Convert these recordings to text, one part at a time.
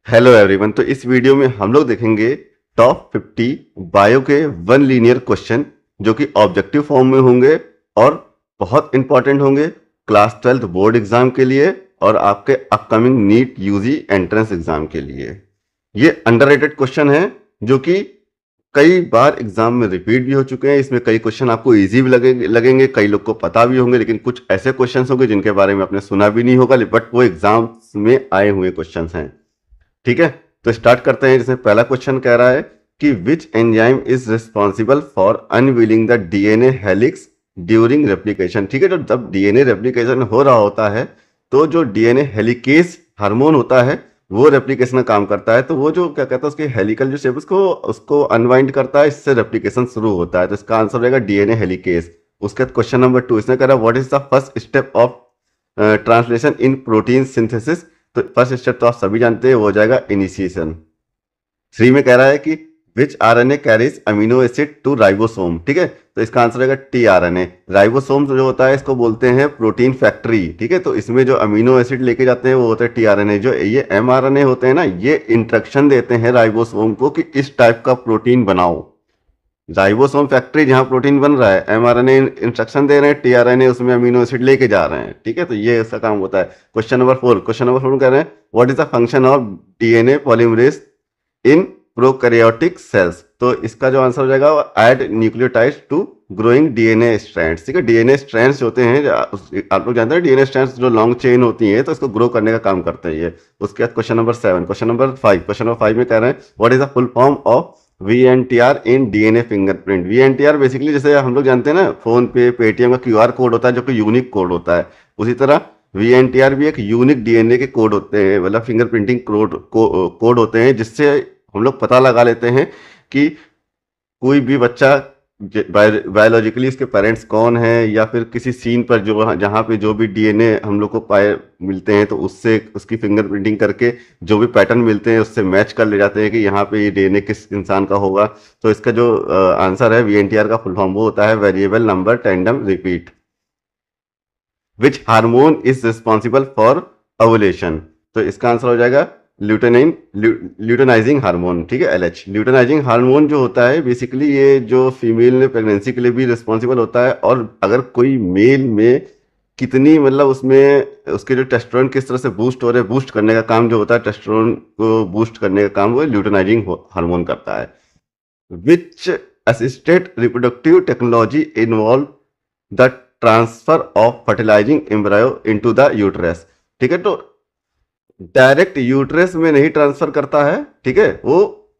Hello everyone. तो इस video में हम लोग देखेंगे टॉप 50 बायो के वन लीनियर क्वेश्चन जो कि ऑब्जेक्टिव फॉर्म में होंगे और बहुत इंपॉर्टेंट होंगे क्लास 12 बोर्ड एग्जाम के लिए और आपके upcoming NEET UG entrance exam के लिए। ये अंडररेटेड क्वेश्चन है जो कि कई बार एग्जाम में रिपीट भी हो चुके हैं। इसमें कई क्वेश्चन आपको इजी भी लगेंगे, कई लोग को पता भी होंगे, लेकिन कुछ ऐसे क्वेश्चंस होंगे जिनके बारे में आपने सुना भी नहीं होगा, बट वो एग्जाम्स में आए हुए क्वेश्चंस हैं। ठीक है, तो स्टार्ट करते हैं। जिसमें पहला क्वेश्चन कह रहा है कि विच enzyme is responsible for unveiling the DNA helix during replication. ठीक है, तो जब डीएनए रेप्लिकेशन हो रहा होता है तो जो डीएनए हेलिकेस हार्मोन होता है वो रेप्लिकेशन का काम करता है। तो वो जो क्या कहता है उसके हेलिकल जो शेप उसको अनवाइंड करता है, इससे रेप्लिकेशन शुरू होता है। तो इसका आंसर रहेगा डीएनए हेलिकेस। उसके बाद क्वेश्चन नंबर 2 इसने कह रहा है what is the first step of translation in protein synthesis. तो फर्स्ट स्टेप तो आप सभी जानते हैं, वो हो जाएगा इनिशिएशन। 3 में कह रहा है कि which RNA carries amino acid to ribosome. ठीक है, तो इसका आंसर रहेगा टी आरएनए। राइबोसोम जो होता है इसको बोलते हैं प्रोटीन फैक्ट्री। ठीक है, तो इसमें जो अमीनो एसिड लेके जाते हैं वो होते हैं टी आरएनए। जो ये एमआरएनए होते हैं ना, ये इंस्ट्रक्शन देते हैं राइबोसोम को कि इस टाइप का प्रोटीन बनाओ। राइबोसोम फैक्ट्री जहां प्रोटीन बन रहा है, एमआरएनए इंस्ट्रक्शन दे रहे हैं, टीआरएनए उसमें अमीनो एसिड लेके जा रहे हैं। ठीक है, तो ये इसका काम होता है। क्वेश्चन नंबर 4 कह रहे हैं what is the function of DNA polymerase in prokaryotic cells. तो इसका जो आंसर हो जाएगा add nucleotides to growing DNA strands. ठीक है, डीएनए स्ट्रैंड्स होते हैं, आप लोग जानते हैं डीएनए स्ट्रैंड्स जो लॉन्ग चेन होती हैं, तो इसको ग्रो करने का काम करते हैं ये। उसके बाद क्वेश्चन नंबर 7। क्वेश्चन नंबर 5 में कह रहे हैं what is the full form of VNTR in DNA fingerprint. VNTR basically जैसे हम लोग जानते हैं ना, फोन पे पेटीएम का क्यूआर कोड होता है जो कि यूनिक कोड होता है, उसी तरह VNTR भी एक यूनिक डीएनए के कोड होते हैं, मतलब फिंगरप्रिंटिंग कोड होते हैं, जिससे हम लोग पता लगा लेते हैं कि कोई भी बच्चा बायोलॉजिकली इसके पेरेंट्स कौन है, या फिर किसी सीन पर जो जहाँ पे जो भी डीएनए हम लोग को पाए मिलते हैं तो उससे उसकी फिंगरप्रिंटिंग करके जो भी पैटर्न मिलते हैं उससे मैच कर ले जाते हैं कि यहाँ पे ये डीएनए किस इंसान का होगा। तो इसका जो आंसर है VNTR का फुल फॉर्म वो होता है variable number tandem repeat. Which hormone is responsible for ovulation. तो इसका आंसर हो जाएगा ल्यूटेनाइजिंग हार्मोन। ठीक है, LH। ल्यूटेनाइजिंग हार्मोन जो होता है बेसिकली ये जो फीमेल में प्रेगनेंसी के लिए भी रिस्पॉन्सिबल होता है, और अगर कोई मेल में कितनी मतलब उसमें उसके जो टेस्टोस्टेरोन किस तरह से बूस्ट हो रहे, बूस्ट करने का काम जो होता है, टेस्टोस्टेरोन को बूस्ट करने का काम वो ल्यूटेनाइजिंग हार्मोन करता है। Which assisted reproductive technology involve the transfer of fertilising embryo into the uterus. ठीक है, तो डायरेक्ट यूट्रस में नहीं ट्रांसफर करता है, ठीक है, वो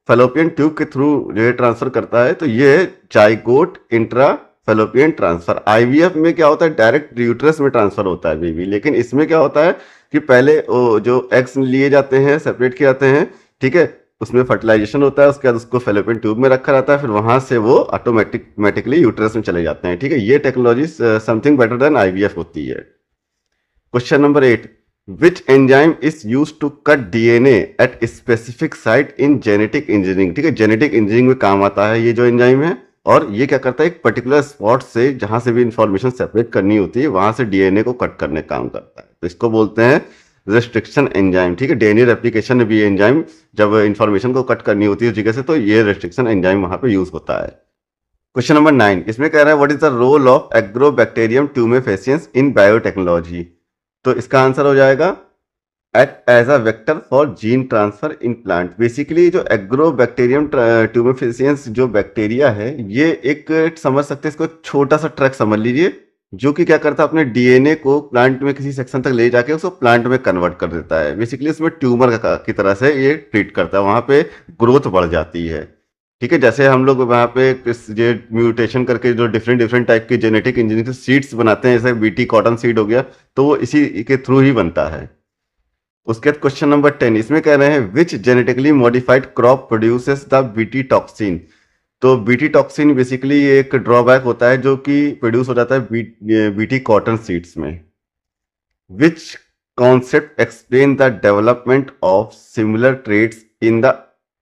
फेलोपियन ट्यूब के थ्रू जो है ट्रांसफर करता है। तो ये है zygote intra fallopian transfer. IVF में क्या होता है, डायरेक्ट यूट्रस में ट्रांसफर होता है बेबी, लेकिन इसमें क्या होता है कि पहले वो जो एग्स लिए जाते हैं, सेपरेट किए जाते हैं, ठीक है, उसमें फर्टिलाइजेशन होता है, उसके बाद उसको फेलोपियन ट्यूब में रखा रहता है, फिर वहां से वो ऑटोमेटिकली यूट्रस में चले जाते हैं। ठीक है, ये technology something better than IVF होती है। Question number 8 which enzyme is use to cut DNA at specific site in genetic engineering. ठीक है, जेनेटिक इंजीनियरिंग में काम आता है ये जो एंजाइम है, और ये क्या करता है एक पर्टिकुलर स्पॉट से जहां से भी इंफॉर्मेशन सेपरेट करनी होती है वहां से डीएनए को कट करने का काम करता है। तो इसको बोलते हैं रेस्ट्रिक्शन एंजाइम। ठीक है, डीएनए रेप्लिकेशन में भी एंजाइम जब इंफॉर्मेशन को कट करनी होती है उस जगह से, तो ये रेस्ट्रिक्शन एंजाइम वहां पे यूज होता है। क्वेश्चन नंबर 9 इसमें कह रहा है what is the role of Agrobacterium tumefaciens in biotechnology. तो इसका आंसर हो जाएगा act as a vector for gene transfer in plant. Basically जो एग्रोबैक्टीरियम ट्यूमेफेसियंस जो बैक्टीरिया है, ये एक समझ सकते हैं इसको एक छोटा सा ट्रक समझ लीजिए, जो कि क्या करता है अपने डीएनए को प्लांट में किसी सेक्शन तक ले जाके उसको प्लांट में कन्वर्ट कर देता है। बेसिकली उसमें ट्यूमर की तरह से ये ट्रीट करता है, वहां पे ग्रोथ बढ़ जाती है। ठीक है, जैसे हम लोग वहाँ पे ये म्यूटेशन करके जो डिफरेंट डिफरेंट टाइप के जेनेटिक इंजीनियरिंग से सीड्स बनाते हैं, जैसे बीटी कॉटन सीड हो गया, तो वो इसी के थ्रू ही बनता है। उसके बाद क्वेश्चन नंबर 10 इसमें कह रहे हैं which genetically modified crop produces the BT toxin. तो बीटी टॉक्सिन बेसिकली एक ड्रॉबैक होता है जो कि प्रोड्यूस हो जाता है बीटी कॉटन सीड्स में। Which concept explain the development of similar trades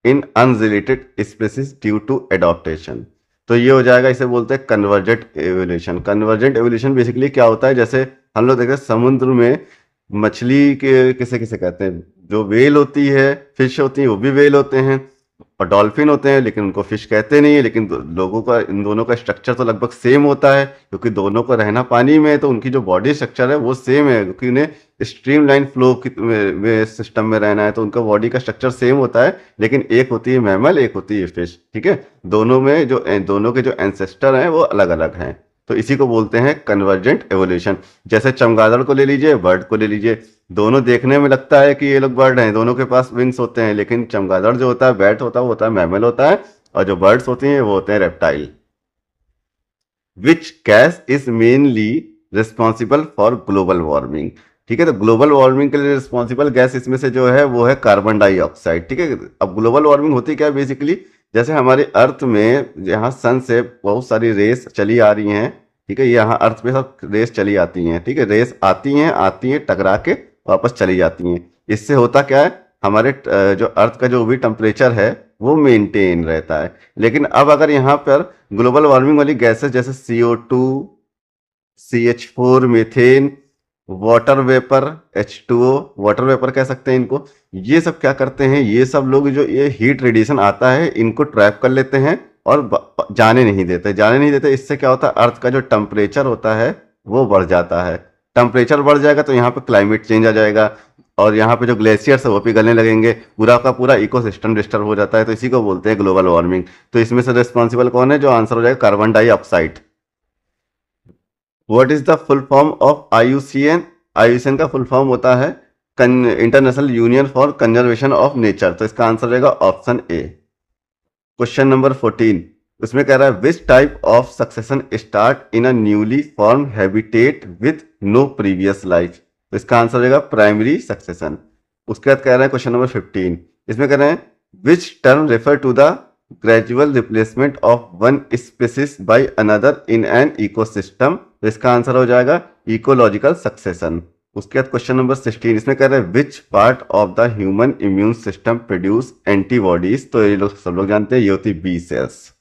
in unrelated species due to adaptation. तो ये हो जाएगा, इसे बोलते हैं convergent evolution. Convergent evolution basically क्या होता है, जैसे हम लोग देखते हैं समुद्र में मछली के किसे किसे कहते हैं, जो व्हेल होती है, फिश होती है, वो भी व्हेल होते हैं, और डॉल्फिन होते हैं, लेकिन उनको फिश कहते नहीं है। लेकिन लोगों का इन दोनों का स्ट्रक्चर तो लगभग सेम होता है, क्योंकि दोनों को रहना पानी में है, तो उनकी जो बॉडी स्ट्रक्चर है वो सेम है, क्योंकि उन्हें स्ट्रीमलाइन फ्लो में सिस्टम में रहना है, तो उनका बॉडी का स्ट्रक्चर सेम होता है। लेकिन एक होती है मैमल, एक होती है फिश, ठीक है। दोनों के जो एंसेस्टर हैं वो अलग अलग हैं, तो इसी को बोलते हैं कन्वर्जेंट एवोल्यूशन। जैसे चमगादड़ को ले लीजिए, बर्ड को ले लीजिए, दोनों देखने में लगता है कि ये लोग बर्ड हैं, दोनों के पास विंग्स होते हैं, लेकिन चमगादड़ जो होता है, बैट होता है, वो होता है मैमल होता है, और जो बर्ड्स होती हैं वो होते हैं reptile. Which gas is mainly responsible for global warming, ठीक है। तो ग्लोबल वार्मिंग के लिए रिस्पॉन्सिबल गैस इसमें से जो है वो है कार्बन डाइऑक्साइड, ठीक है। अब ग्लोबल वार्मिंग होती क्या है बेसिकली, जैसे हमारे अर्थ में यहाँ सन से बहुत सारी रेस चली आ रही हैं, ठीक है, यहाँ अर्थ पे सब रेस चली आती हैं, ठीक है, रेस आती हैं टकरा के वापस चली जाती हैं। इससे होता क्या है, हमारे जो अर्थ का जो भी टेम्परेचर है वो मेंटेन रहता है। लेकिन अब अगर यहाँ पर ग्लोबल वार्मिंग वाली गैसेस जैसे CO2, CH4, methane, water vapour, H2O, water vapour कह सकते हैं इनको, ये सब क्या करते हैं, ये सब लोग जो ये हीट रेडिएशन आता है इनको ट्रैप कर लेते हैं और जाने नहीं देते। इससे क्या होता है, अर्थ का जो टेम्परेचर होता है वो बढ़ जाता है। टेम्परेचर बढ़ जाएगा तो यहाँ पे क्लाइमेट चेंज आ जाएगा, और यहाँ पे जो ग्लेशियर्स है वो पिघलने लगेंगे, पूरा का पूरा इकोसिस्टम डिस्टर्ब हो जाता है। तो इसी को बोलते हैं ग्लोबल वार्मिंग। तो इसमें से रिस्पॉन्सिबल कौन है, जो आंसर हो जाएगा carbon dioxide. What is the full form of IUCN? IUCN का फुल फॉर्म होता है international union for conservation of nature. तो इसका आंसर रहेगा ऑप्शन ए। क्वेश्चन नंबर 14, उसमें कह रहा है which type of succession start in a newly form habitat with no previous life. तो इसका आंसर रहेगा प्राइमरी सक्सेशन। उसके बाद कह रहे हैं क्वेश्चन नंबर 15, इसमें कह रहे हैं which term refer to the gradual replacement of one species by another in an ecosystem. तो इसका आंसर हो जाएगा इकोलॉजिकल सक्सेशन। उसके बाद क्वेश्चन नंबर 16, इसमें कह रहे हैं which part of the human immune system produce antibodies. तो ये लोग सब लोग जानते हैं, ये होती है बी सेल्स।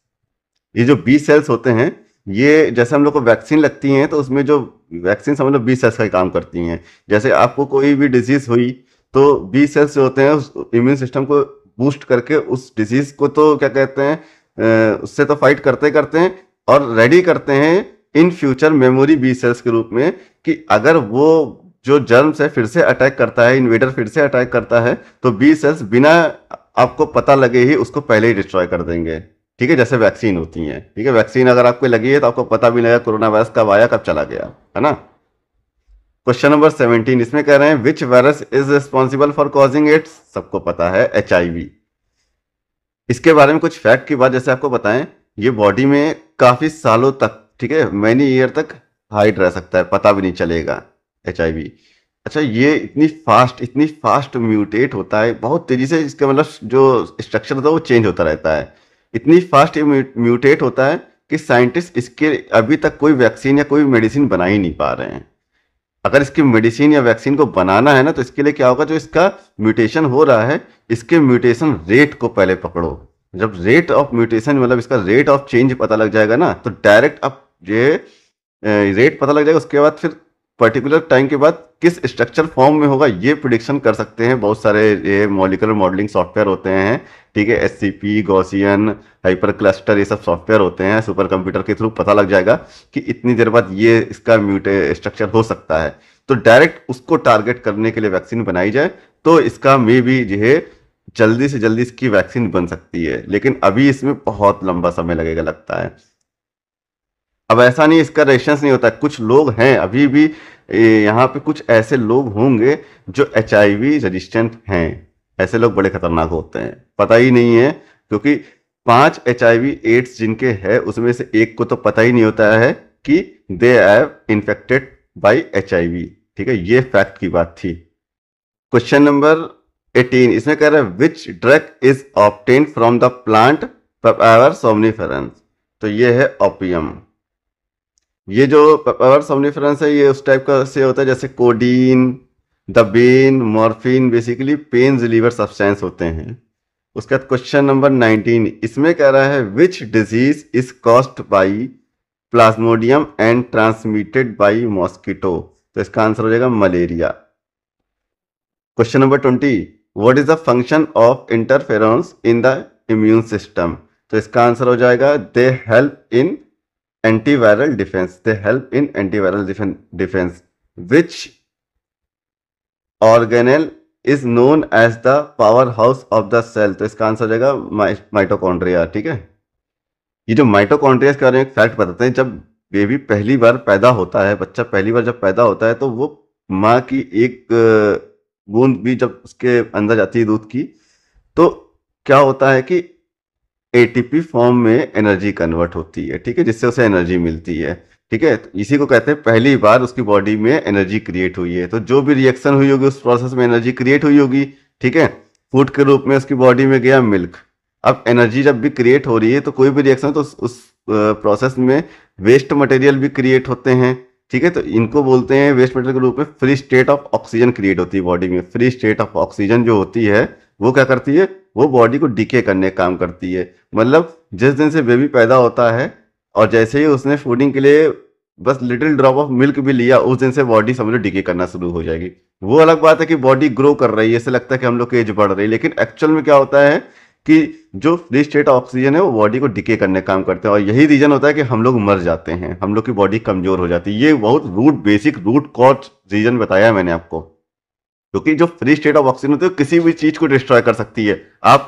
ये जो बी सेल्स होते हैं, ये जैसे हम लोग को वैक्सीन लगती हैं, तो उसमें जो वैक्सीन समझ लो बी सेल्स का काम करती हैं। जैसे आपको कोई भी डिजीज हुई तो बी सेल्स जो होते हैं उस इम्यून सिस्टम को बूस्ट करके उस डिजीज को तो क्या कहते हैं, उससे तो फाइट करते हैं और रेडी करते हैं इन फ्यूचर मेमोरी बी सेल्स के रूप में, कि अगर वो जो जर्म्स है फिर से अटैक करता है, इन्वेडर फिर से अटैक करता है, तो बी सेल्स बिना आपको पता लगे ही उसको पहले ही डिस्ट्रॉय कर देंगे, ठीक है। जैसे वैक्सीन होती है, ठीक है, वैक्सीन अगर आपको लगी है तो आपको पता भी नहीं लगा कोरोना वायरस कब आया कब चला गया, है ना। क्वेश्चन नंबर 17, इसमें कह रहे हैं which virus is responsible for causing AIDS. सबको पता है HIV। इसके बारे में कुछ फैक्ट की बात जैसे आपको बताएं, ये बॉडी में काफी सालों तक, ठीक है, मैनी ईयर तक हाइड रह सकता है, पता भी नहीं चलेगा HIV। अच्छा, ये इतनी फास्ट म्यूटेट होता है, बहुत तेजी से इसका मतलब जो स्ट्रक्चर होता है वो चेंज होता रहता है। इतनी फास्ट ये म्यूटेट होता है कि साइंटिस्ट इसके अभी तक कोई वैक्सीन या कोई मेडिसिन बना ही नहीं पा रहे हैं। अगर इसकी मेडिसिन या वैक्सीन को बनाना है ना, तो इसके लिए क्या होगा, जो इसका म्यूटेशन हो रहा है, इसके म्यूटेशन रेट को पहले पकड़ो। जब रेट ऑफ म्यूटेशन मतलब इसका रेट ऑफ चेंज पता लग जाएगा ना, तो डायरेक्ट अब ये रेट पता लग जाएगा, उसके बाद फिर पर्टिकुलर टाइम के बाद किस स्ट्रक्चर फॉर्म में होगा ये प्रिडिक्शन कर सकते हैं। बहुत सारे ये मॉलिक्यूलर मॉडलिंग सॉफ्टवेयर होते हैं, ठीक है, SCP, गॉसियन, हाइपर क्लस्टर, ये सब सॉफ्टवेयर होते हैं। सुपर कंप्यूटर के थ्रू पता लग जाएगा कि इतनी देर बाद ये इसका स्ट्रक्चर हो सकता है, तो डायरेक्ट उसको टारगेट करने के लिए वैक्सीन बनाई जाए, तो इसका मे भी जो है जल्दी से जल्दी इसकी वैक्सीन बन सकती है। लेकिन अभी इसमें बहुत लंबा समय लगेगा लगता है। अब ऐसा नहीं इसका रेजिस्टेंस नहीं होता, कुछ लोग हैं अभी भी यहाँ पे, कुछ ऐसे लोग होंगे जो HIV रेजिस्टेंट हैं। ऐसे लोग बड़े खतरनाक होते हैं, पता ही नहीं है, क्योंकि 5 HIV एड्स जिनके है उसमें से एक को तो पता ही नहीं होता है कि they have infected by HIV, ठीक है, ये फैक्ट की बात थी। क्वेश्चन नंबर 18, इसमें कह रहा है which drug is obtain from the plant Papaver somniferum. तो ये है ओपियम। ये जो पेपावर सोमनिफेरेंस है, ये उस टाइप का से होता है जैसे codeine, thebaine, morphine, basically pain reliever substance होते हैं। उसके बाद क्वेश्चन नंबर 19, इसमें कह रहा है which disease is caused by plasmodium and transmitted by mosquito. तो इसका आंसर हो जाएगा malaria. Question number 20, what is the function of interference in the immune system? तो इसका आंसर हो जाएगा they help in antiviral defence, they help in antiviral defence. Which organelle is known as the power house of the cell? तो इसका answer हो जाएगा mitochondria. ठीक है, ये जो माइटोकॉन्ड्रिया के बारे में एक फैक्ट बताते हैं, जब बेबी पहली बार पैदा होता है, बच्चा पहली बार जब पैदा होता है तो वो माँ की एक बूंद भी जब उसके अंदर जाती है दूध की, तो क्या होता है कि एटीपी फॉर्म में एनर्जी कन्वर्ट होती है। ठीक है, जिससे उसे एनर्जी मिलती है। ठीक है, तो इसी को कहते हैं पहली बार उसकी बॉडी में एनर्जी क्रिएट हुई है। तो जो भी रिएक्शन हुई होगी उस प्रोसेस में एनर्जी क्रिएट हुई होगी। ठीक है, फूड के रूप में उसकी बॉडी में गया मिल्क। अब एनर्जी जब भी क्रिएट हो रही है तो कोई भी रिएक्शन, तो उस प्रोसेस में वेस्ट मटेरियल भी क्रिएट होते हैं। ठीक है, तो इनको बोलते हैं वेस्ट मटेरियल के रूप में free state of oxygen create होती है बॉडी में। फ्री स्टेट ऑफ ऑक्सीजन जो होती है वो क्या करती है, वो बॉडी को डिके करने का काम करती है। मतलब जिस दिन से बेबी पैदा होता है और जैसे ही उसने फूडिंग के लिए बस लिटिल ड्रॉप ऑफ मिल्क भी लिया, उस दिन से बॉडी समझ लो डिके करना शुरू हो जाएगी। वो अलग बात है कि बॉडी ग्रो कर रही है, ऐसे लगता है कि हम लोग की एज बढ़ रही है, लेकिन एक्चुअल में क्या होता है कि जो फ्री स्टेट ऑक्सीजन है वो बॉडी को डिके करने का काम करते हैं, और यही रीजन होता है कि हम लोग मर जाते हैं, हम लोग की बॉडी कमजोर हो जाती है। ये बहुत बेसिक रूट कॉज रीजन बताया मैंने आपको, क्योंकि जो फ्री स्टेट ऑफ ऑक्सीजन होती है किसी भी चीज को डिस्ट्रॉय कर सकती है। आप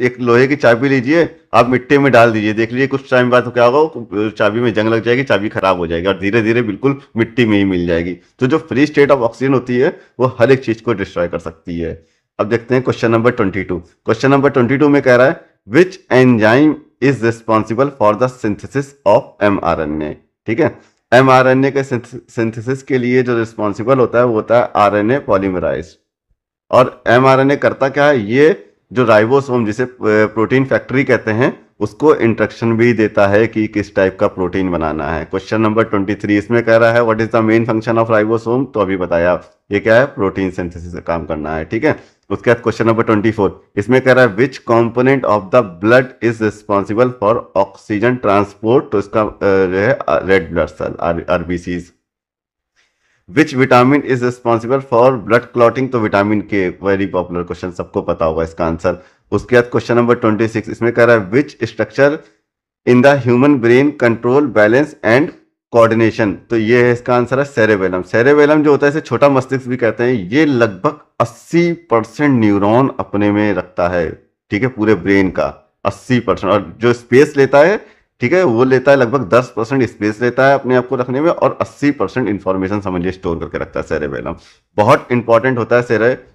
एक लोहे की चाबी लीजिए, आप मिट्टी में डाल दीजिए, देख लीजिए कुछ टाइम बाद तो क्या होगा, चाबी में जंग लग जाएगी, चाबी खराब हो जाएगी और धीरे धीरे बिल्कुल मिट्टी में ही मिल जाएगी। तो जो फ्री स्टेट ऑफ ऑक्सीजन होती है वो हर एक चीज को डिस्ट्रॉय कर सकती है। अब देखते हैं क्वेश्चन नंबर 22। क्वेश्चन नंबर 22 में कह रहा है विच enzyme is responsible for the synthesis of mRNA? ठीक है, mRNA के सिंथेसिस के लिए जो रिस्पॉन्सिबल होता है वो होता है RNA पॉलीमराइज। और mRNA करता क्या है, ये जो राइबोसोम जिसे प्रोटीन फैक्ट्री कहते हैं उसको इंस्ट्रक्शन भी देता है कि किस टाइप का प्रोटीन बनाना है। क्वेश्चन नंबर 23 इसमें कह रहा है what is the main function of ribosome? तो अभी बताया, ये क्या है, प्रोटीन सिंथेसिस का काम करना है। ठीक है, उसके बाद क्वेश्चन नंबर 24 इसमें कह रहा है which component of the blood is responsible for oxygen transport? तो इसका जो है red blood cell RBCs. Which vitamin is responsible for blood clotting? तो vitamin K, very popular question, सबको पता होगा इसका आंसर। उसके बाद क्वेश्चन नंबर 26 इसमें कह रहा है which structure in the human brain control balance and coordination? तो ये है इसका आंसर है सेरेबेलम। सेरेबेलम जो होता है इसे छोटा मस्तिष्क भी कहते हैं, ये लगभग 80% न्यूरॉन अपने में रखता है। ठीक है, पूरे ब्रेन का 80%, और जो स्पेस लेता है, ठीक है, वो लेता है लगभग 10% स्पेस लेता है अपने आप को रखने में, और 80% इंफॉर्मेशन समझिए स्टोर करके रखता है सेरेबेलम। बहुत इंपॉर्टेंट होता है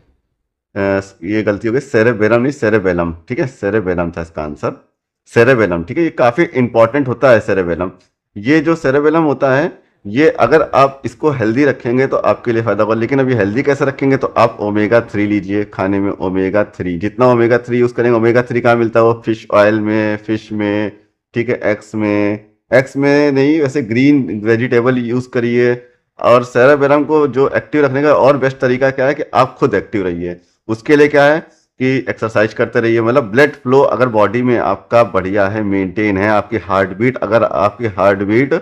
ये गलती हो गई, सेरेबेलम नहीं सेरेबेलम। ठीक है, सेरेबेलम था इसका आंसर, सेरेबेलम। ठीक है, ये काफी इंपॉर्टेंट होता है सेरेबेलम। ये जो सेरेबेलम होता है, ये अगर आप इसको हेल्दी रखेंगे तो आपके लिए फायदा होगा। लेकिन अब ये हेल्दी कैसे रखेंगे, तो आप ओमेगा 3 लीजिए खाने में। ओमेगा 3 जितना ओमेगा 3 यूज करेंगे, ओमेगा 3 कहाँ मिलता है, वो फिश ऑयल में, फिश में, ठीक है, एग्स में नहीं, वैसे ग्रीन वेजिटेबल यूज करिए। और सेरेबेलम को जो एक्टिव रखने का और बेस्ट तरीका क्या है कि आप खुद एक्टिव रहिए। उसके लिए क्या है कि एक्सरसाइज करते रहिए। मतलब ब्लड फ्लो अगर बॉडी में आपका बढ़िया है, मेंटेन है, आपकी हार्ट बीट, अगर आपकी हार्ट बीट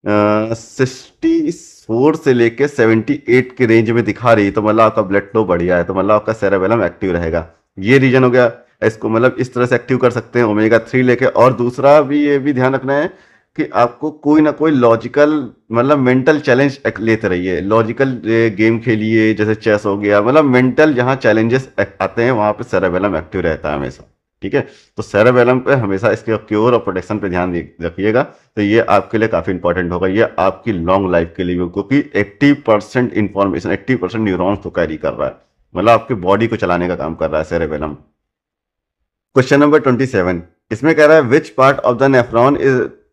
64 से लेके 78 के रेंज में दिखा रही, तो मतलब आपका ब्लड फ्लो बढ़िया है, तो मतलब आपका सेरेबेलम एक्टिव रहेगा। ये रीजन हो गया। इसको मतलब इस तरह से एक्टिव कर सकते हैं ओमेगा 3 लेके। और दूसरा भी ये भी ध्यान रखना है कि आपको कोई ना कोई लॉजिकल, मतलब मेंटल चैलेंज लेते रहिए। लॉजिकल गेम खेलिए, जैसे चेस हो गया, मतलब मेंटल जहाँ चैलेंजेस आते हैं वहां पे सेरेबेलम एक्टिव रहता है हमेशा। ठीक है, तो सेरेबेलम पे हमेशा इसके क्योर और प्रोटेक्शन पे ध्यान रखिएगा। तो ये आपके लिए काफी इंपॉर्टेंट होगा, ये आपकी लॉन्ग लाइफ के लिए भी, क्योंकि 80% इंफॉर्मेशन, 80% न्यूरॉन्स को कैरी कर रहा है, मतलब आपकी बॉडी को चलाने का काम कर रहा है सेरेबेलम। क्वेश्चन नंबर 27 इसमें कह रहा है which part of the nephron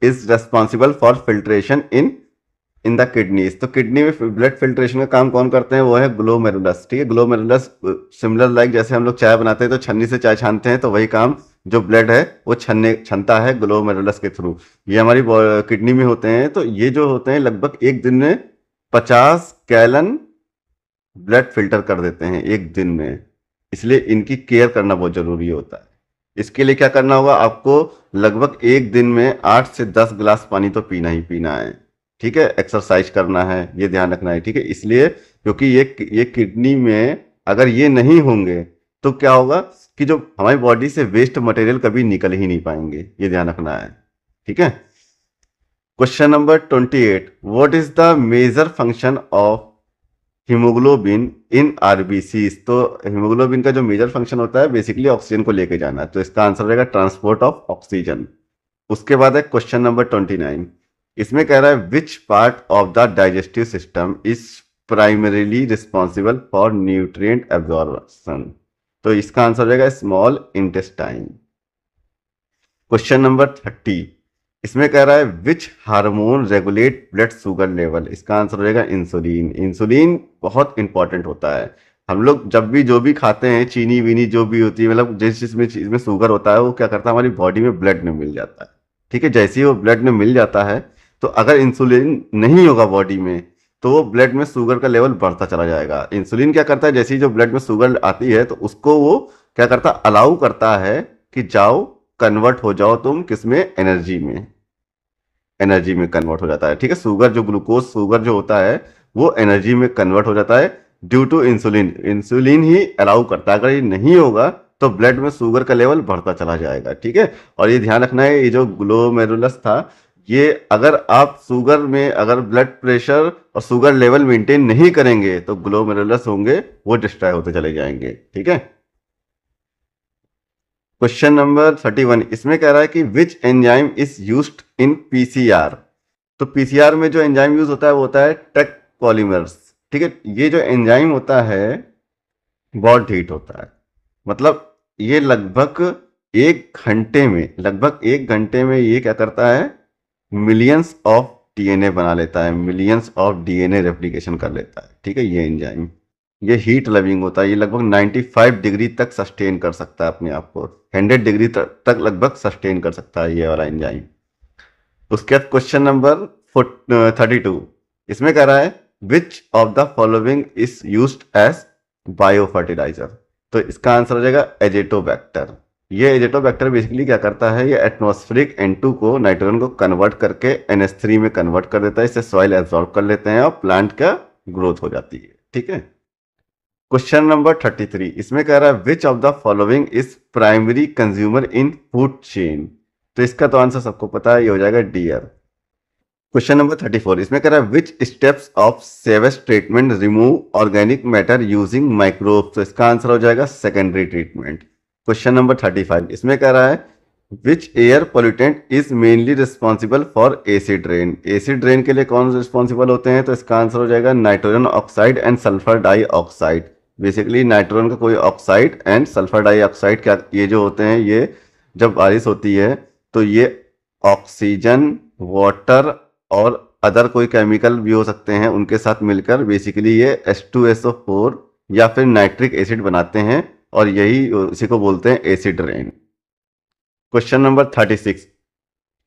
is responsible for filtration in the kidneys? तो किडनी में ब्लड फिल्ट्रेशन का काम कौन करते हैं, वो है ग्लोमेरुलस। ठीक है, ग्लोमेरुलस सिमिलर लाइक जैसे हम लोग चाय बनाते हैं तो छन्नी से चाय छानते हैं, तो वही काम जो ब्लड है वो छनता है ग्लोमेरुलस के थ्रू। ये हमारी किडनी में होते हैं। तो ये जो होते हैं लगभग एक दिन में 50 गैलन ब्लड फिल्टर कर देते हैं एक दिन में, इसलिए इनकी केयर करना बहुत जरूरी होता है। इसके लिए क्या करना होगा, आपको लगभग एक दिन में 8 से 10 गिलास पानी तो पीना ही पीना है। ठीक है, एक्सरसाइज करना है, ये ध्यान रखना है। ठीक है, इसलिए क्योंकि ये किडनी में अगर ये नहीं होंगे तो क्या होगा कि जो हमारी बॉडी से वेस्ट मटेरियल कभी निकल ही नहीं पाएंगे, ये ध्यान रखना है। ठीक है। Question number 28, what is the major function of haemoglobin in RBCs. तो हीमोग्लोबिन का जो मेजर फंक्शन होता है बेसिकली ऑक्सीजन को लेके जाना है, तो इसका आंसर रहेगा ट्रांसपोर्ट ऑफ ऑक्सीजन। उसके बाद है क्वेश्चन नंबर 29, इसमें कह रहा है which part of the digestive system is primarily responsible for nutrient absorption. तो इसका आंसर रहेगा स्मॉल इंटेस्टाइन। क्वेश्चन नंबर 30, इसमें कह रहा है which hormone regulate blood sugar level. इसका आंसर रहेगा इंसुलिन। इंसुलिन बहुत इंपॉर्टेंट होता है। हम लोग जब भी जो भी खाते हैं, चीनी वीनी जो भी होती है, मतलब जिस चीज में शुगर होता है, वो क्या करता है हमारी बॉडी में ब्लड में मिल जाता है। ठीक है, जैसे ही वो ब्लड में मिल जाता है तो अगर इंसुलिन नहीं होगा बॉडी में तो वो ब्लड में शुगर का लेवल बढ़ता चला जाएगा। इंसुलिन क्या करता है, जैसे ही जो ब्लड में शुगर आती है तो उसको वो क्या करता है, अलाउ करता है कि जाओ कन्वर्ट हो जाओ तुम किसमें, एनर्जी में। एनर्जी में कन्वर्ट हो जाता है। ठीक है, शुगर जो ग्लूकोज शुगर जो होता है वो एनर्जी में कन्वर्ट हो जाता है ड्यू टू इंसुलिन। इंसुलिन ही अलाउ करता है, अगर ये नहीं होगा तो ब्लड में शुगर का लेवल बढ़ता चला जाएगा। ठीक है, और ये ध्यान रखना है, ये जो ग्लोमेरुलस था, ये अगर आप शुगर में अगर ब्लड प्रेशर और शुगर लेवल मेंटेन नहीं करेंगे तो ग्लोमेरुलस होंगे वो डिस्ट्रॉय होते चले जाएंगे। ठीक है। क्वेश्चन नंबर 31, इसमें कह रहा है कि विच enzyme is used in PCR. तो पीसीआर में जो एंजाइम यूज होता है वो होता है टेक पॉलीमर्स। ठीक है, ये जो एंजाइम होता है बहुत हीट होता है, मतलब ये लगभग लगभग एक घंटे में ये क्या करता है, मिलियंस ऑफ डीएनए बना लेता है, मिलियंस ऑफ डीएनए रेप्लिकेशन कर लेता है। ठीक है, ये एंजाइम ये हीट लविंग होता है, ये लगभग 95 डिग्री तक सस्टेन कर सकता है अपने आप को, 100 डिग्री तक लगभग सस्टेन कर सकता है ये वाला एंजाइम। उसके बाद क्वेश्चन नंबर 32, इसमें कह रहा है which of the following is used as bio fertiliser. तो इसका आंसर हो जाएगा एजेटोबैक्टर। ये एजेटोबैक्टर बेसिकली क्या करता है, ये एटमॉस्फेरिक N2 को नाइट्रोजन को कन्वर्ट करके NH3 में कन्वर्ट कर देता है, इससे सॉइल एब्जॉर्ब कर लेते हैं और प्लांट का ग्रोथ हो जाती है। ठीक है। क्वेश्चन नंबर 33, इसमें कह रहा है which of the following is primary consumer in food chain. तो इसका तो आंसर सबको पता है, ये हो जाएगा डियर। क्वेश्चन नंबर 34, इसमें कह रहा है which steps of sewage treatment remove organic matter using microbe. तो इसका आंसर हो जाएगा सेकेंडरी ट्रीटमेंट। क्वेश्चन नंबर 35, इसमें कह रहा है which air pollutant is mainly responsible for acid rain. Acid rain के लिए कौन रिस्पॉन्सिबल होते हैं, तो इसका आंसर हो जाएगा nitrogen oxide and sulphur dioxide. Basically nitrogen का कोई ऑक्साइड एंड सल्फर डाइऑक्साइड क्या ये जो होते हैं, ये जब बारिश होती है तो ये ऑक्सीजन, वाटर और अदर कोई केमिकल भी हो सकते हैं, उनके साथ मिलकर बेसिकली ये H2SO4 या फिर नाइट्रिक एसिड बनाते हैं और यही इसी को बोलते हैं एसिड रेन। क्वेश्चन नंबर 36,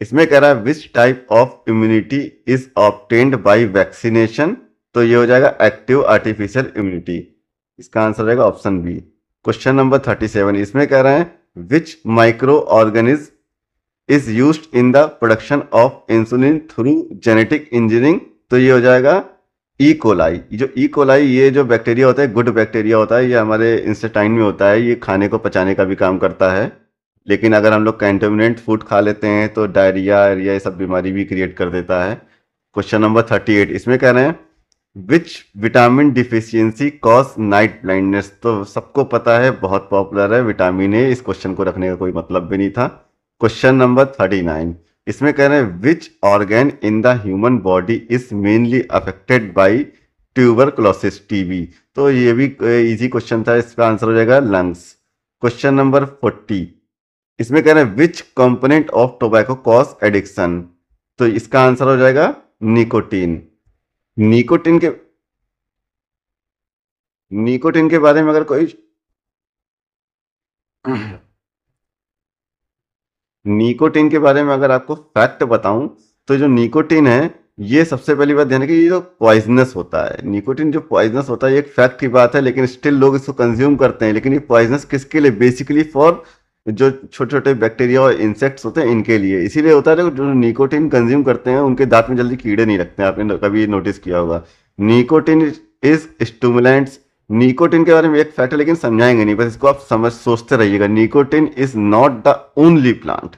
इसमें कह रहा है which type of immunity is obtained by vaccination. तो ये हो जाएगा एक्टिव आर्टिफिशियल इम्यूनिटी। इसका आंसर रहेगा ऑप्शन बी। क्वेश्चन नंबर 37, इसमें कह रहे हैं which micro organism is used in the production of insulin through genetic engineering. तो ये हो जाएगा ई कोलाई। जो ई कोलाई ये जो बैक्टीरिया होता है, गुड बैक्टीरिया होता है, ये हमारे इंस्टेटाइन में होता है, ये खाने को पचाने का भी काम करता है। लेकिन अगर हम लोग कंटेमिनेंट फूड खा लेते हैं तो डायरिया या ये सब बीमारी भी क्रिएट कर देता है। क्वेश्चन नंबर 38, इसमें कह रहे हैं which vitamin deficiency cause night blindness. तो सबको पता है, बहुत पॉपुलर है विटामिन ए, इस क्वेश्चन को रखने का कोई मतलब भी नहीं था। क्वेश्चन नंबर 39, इसमें कह रहे हैं which organ in the human body is mainly affected by tuberculosis TB. तो ये भी इजी क्वेश्चन था, इसका आंसर हो जाएगा लंग्स। क्वेश्चन नंबर 40, इसमें कह रहे हैं विच component of tobacco cause addiction. तो इसका आंसर हो जाएगा निकोटीन। निकोटीन के बारे में अगर कोई निकोटीन के बारे में अगर आपको फैक्ट बताऊं तो जो निकोटीन है ये सबसे पहली बात ध्यान है कि ये जो पॉइजनस होता है, निकोटीन जो पॉइजनस होता है, ये एक फैक्ट की बात है, लेकिन स्टिल लोग इसको कंज्यूम करते हैं। लेकिन ये पॉइजनस किसके लिए, बेसिकली फॉर जो छोटे छोटे बैक्टीरिया और इंसेक्ट्स होते हैं इनके लिए। इसीलिए होता है जो निकोटीन कंज्यूम करते हैं उनके दांत में जल्दी कीड़े नहीं लगते हैं, आपने कभी नोटिस किया होगा। निकोटीन इज स्टिमुलेंट्स निकोटिन के बारे में एक फैक्ट है लेकिन समझाएंगे नहीं, बस इसको आप सोचते रहिएगा। Nicotine is not the only plant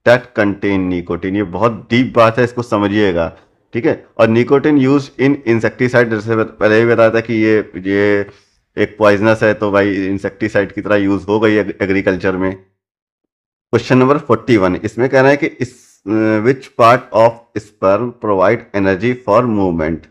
that contain nicotine. ये बहुत डीप बात है, इसको समझिएगा, ठीक है। और निकोटिन यूज इन इंसेक्टिसाइड, जैसे पहले ही बताया था कि ये एक पॉइजनस है, तो भाई इंसेक्टिसाइड की तरह यूज हो गई एग्रीकल्चर में। क्वेश्चन नंबर 41, इसमें कह रहा है कि इस which part of sperm provide energy for movement.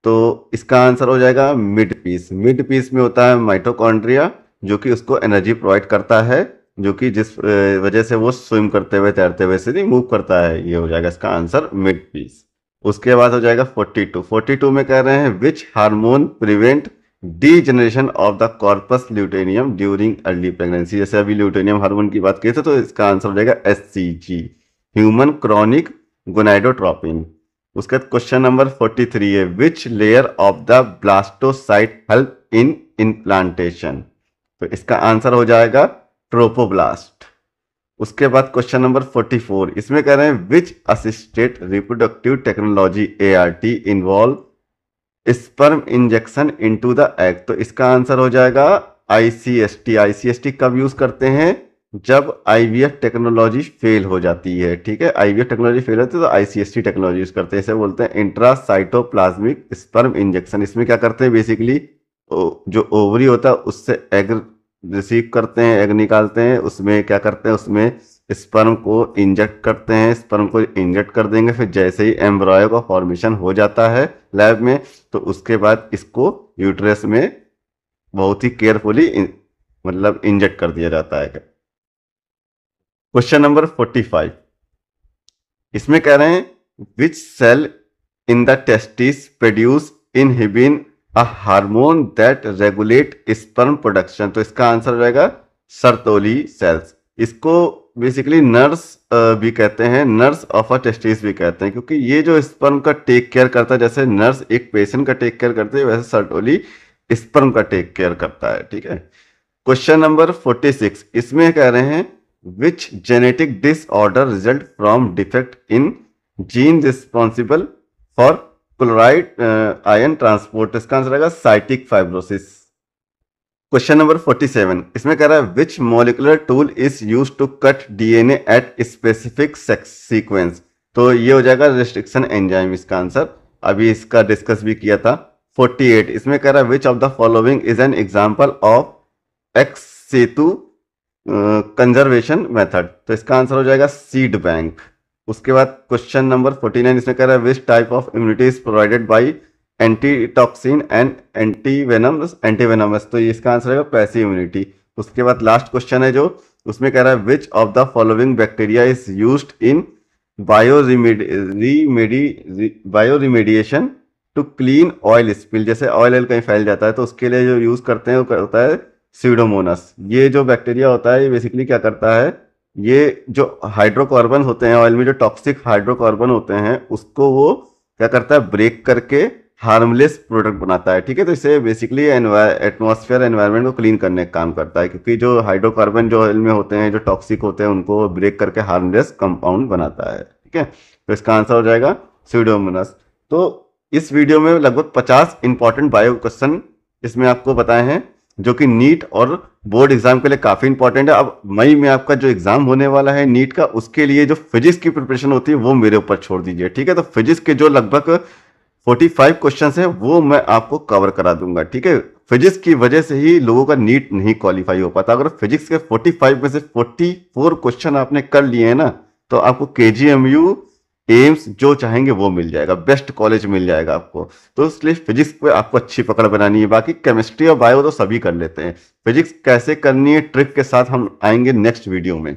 तो इसका आंसर हो जाएगा मिड पीस। मिड पीस में होता है माइटोकॉन्ड्रिया, जो कि उसको एनर्जी प्रोवाइड करता है, जो कि जिस वजह से वो स्विम करते हुए तैरते हुए से नहीं मूव करता है। ये हो जाएगा इसका आंसर मिड पीस। उसके बाद हो जाएगा 42 में कह रहे हैं which hormone prevent degeneration of the corpus luteum during early pregnancy. जैसे अभी ल्यूटेनियम हार्मोन की बात की थी, तो इसका आंसर हो जाएगा HCG, ह्यूमन क्रॉनिक गोनाइडोट्रोपिन। उसके बाद क्वेश्चन नंबर 43 है which layer of the blastocyst help in implantation. तो इसका आंसर हो जाएगा ट्रोपोब्लास्ट। उसके बाद क्वेश्चन नंबर 44, इसमें कह रहे हैं which assisted reproductive technology ART involve sperm injection into the egg. तो इसका आंसर हो जाएगा ICST। ICST कब यूज करते हैं? जब IVF टेक्नोलॉजी फेल हो जाती है, ठीक है। IVF टेक्नोलॉजी फेल होती है तो ICST टेक्नोलॉजी यूज करते हैं। इसे बोलते हैं इंट्रासाइटोप्लाज्मिक स्पर्म इंजेक्शन। इसमें क्या करते हैं, बेसिकली जो ओवरी होता है उससे एग रिसीव करते हैं, एग निकालते हैं, उसमें क्या करते हैं, उसमें स्पर्म को इंजेक्ट करते हैं। स्पर्म को इंजेक्ट कर देंगे, फिर जैसे ही एम्ब्रॉय का फॉर्मेशन हो जाता है लैब में, तो उसके बाद इसको यूट्रस में बहुत ही केयरफुली मतलब इंजेक्ट कर दिया जाता है। क्वेश्चन नंबर 45, इसमें कह रहे हैं which cell in the testis produce inhibin a hormone that regulate sperm production. तो इसका आंसर हो जाएगा सर्तोली सेल्स। इसको बेसिकली नर्स भी कहते हैं, नर्स ऑफ अ टेस्टिस भी कहते हैं, क्योंकि ये जो स्पर्म का टेक केयर करता है, जैसे नर्स एक पेशेंट का टेक केयर करती है, वैसे सर्टोली स्पर्म का टेक केयर करता है, ठीक है। क्वेश्चन नंबर 46, इसमें कह रहे हैं which genetic disorder result from defect in gene responsible for chloride ion transport. इसका आंसर रहेगा साइटिक फाइब्रोसिस। क्वेश्चन नंबर 47, इसमें कह रहा है which molecular tool is use to cut DNA at specific sequence. तो ये हो जाएगा रेस्ट्रिक्शन एंजाइम इसका आंसर, अभी इसका डिस्कस भी किया था। 48, इसमें कह रहा है which of the following is an example of x Setu conservation method. तो इसका आंसर हो जाएगा सीड बैंक। उसके बाद क्वेश्चन नंबर 49, इसमें कह रहा है which type of immunity is provided by antitoxin and antivenoms. तो इसका आंसर है पैसिव इम्यूनिटी। उसके बाद लास्ट क्वेश्चन है जो, उसमें कह रहा है which of the following bacteria is used in bioremediation to clean oil spill. जैसे ऑयल कहीं फैल जाता है तो उसके लिए जो यूज करते हैं वो होता है स्यूडोमोनास। ये जो बैक्टीरिया होता है ये बेसिकली क्या करता है, ये जो हाइड्रोकार्बन होते हैं ऑयल में, जो टॉक्सिक हाइड्रोकार्बन होते हैं, उसको वो क्या करता है, ब्रेक करके हार्मलेस प्रोडक्ट बनाता है, ठीक है। तो इसे बेसिकली एटमॉस्फेयर एनवायरनमेंट को क्लीन करने का काम करता है, क्योंकि जो हाइड्रोकार्बन जो ऑयल में होते हैं, जो टॉक्सिक होते हैं, उनको ब्रेक करके हार्मलेस कंपाउंड बनाता है, ठीक है। तो इसका आंसर हो जाएगा स्यूडोमोनास। तो इस वीडियो में लगभग 50 इंपॉर्टेंट बायो क्वेश्चन इसमें आपको बताए हैं, जो कि नीट और बोर्ड एग्जाम के लिए काफी इंपॉर्टेंट है। अब मई में आपका जो एग्जाम होने वाला है नीट का, उसके लिए जो फिजिक्स की प्रिपरेशन होती है वो मेरे ऊपर छोड़ दीजिए, ठीक है। तो फिजिक्स के जो लगभग 45 क्वेश्चन है वो मैं आपको कवर करा दूंगा, ठीक है। फिजिक्स की वजह से ही लोगों का नीट नहीं क्वालिफाई हो पाता। अगर फिजिक्स के 45 में से 44 क्वेश्चन आपने कर लिए हैं ना, तो आपको KGMU एम्स जो चाहेंगे वो मिल जाएगा, बेस्ट कॉलेज मिल जाएगा आपको। तो इसलिए फिजिक्स पे आपको अच्छी पकड़ बनानी है। बाकी केमिस्ट्री और बायो तो सभी कर लेते हैं, फिजिक्स कैसे करनी है ट्रिक के साथ हम आएंगे नेक्स्ट वीडियो में।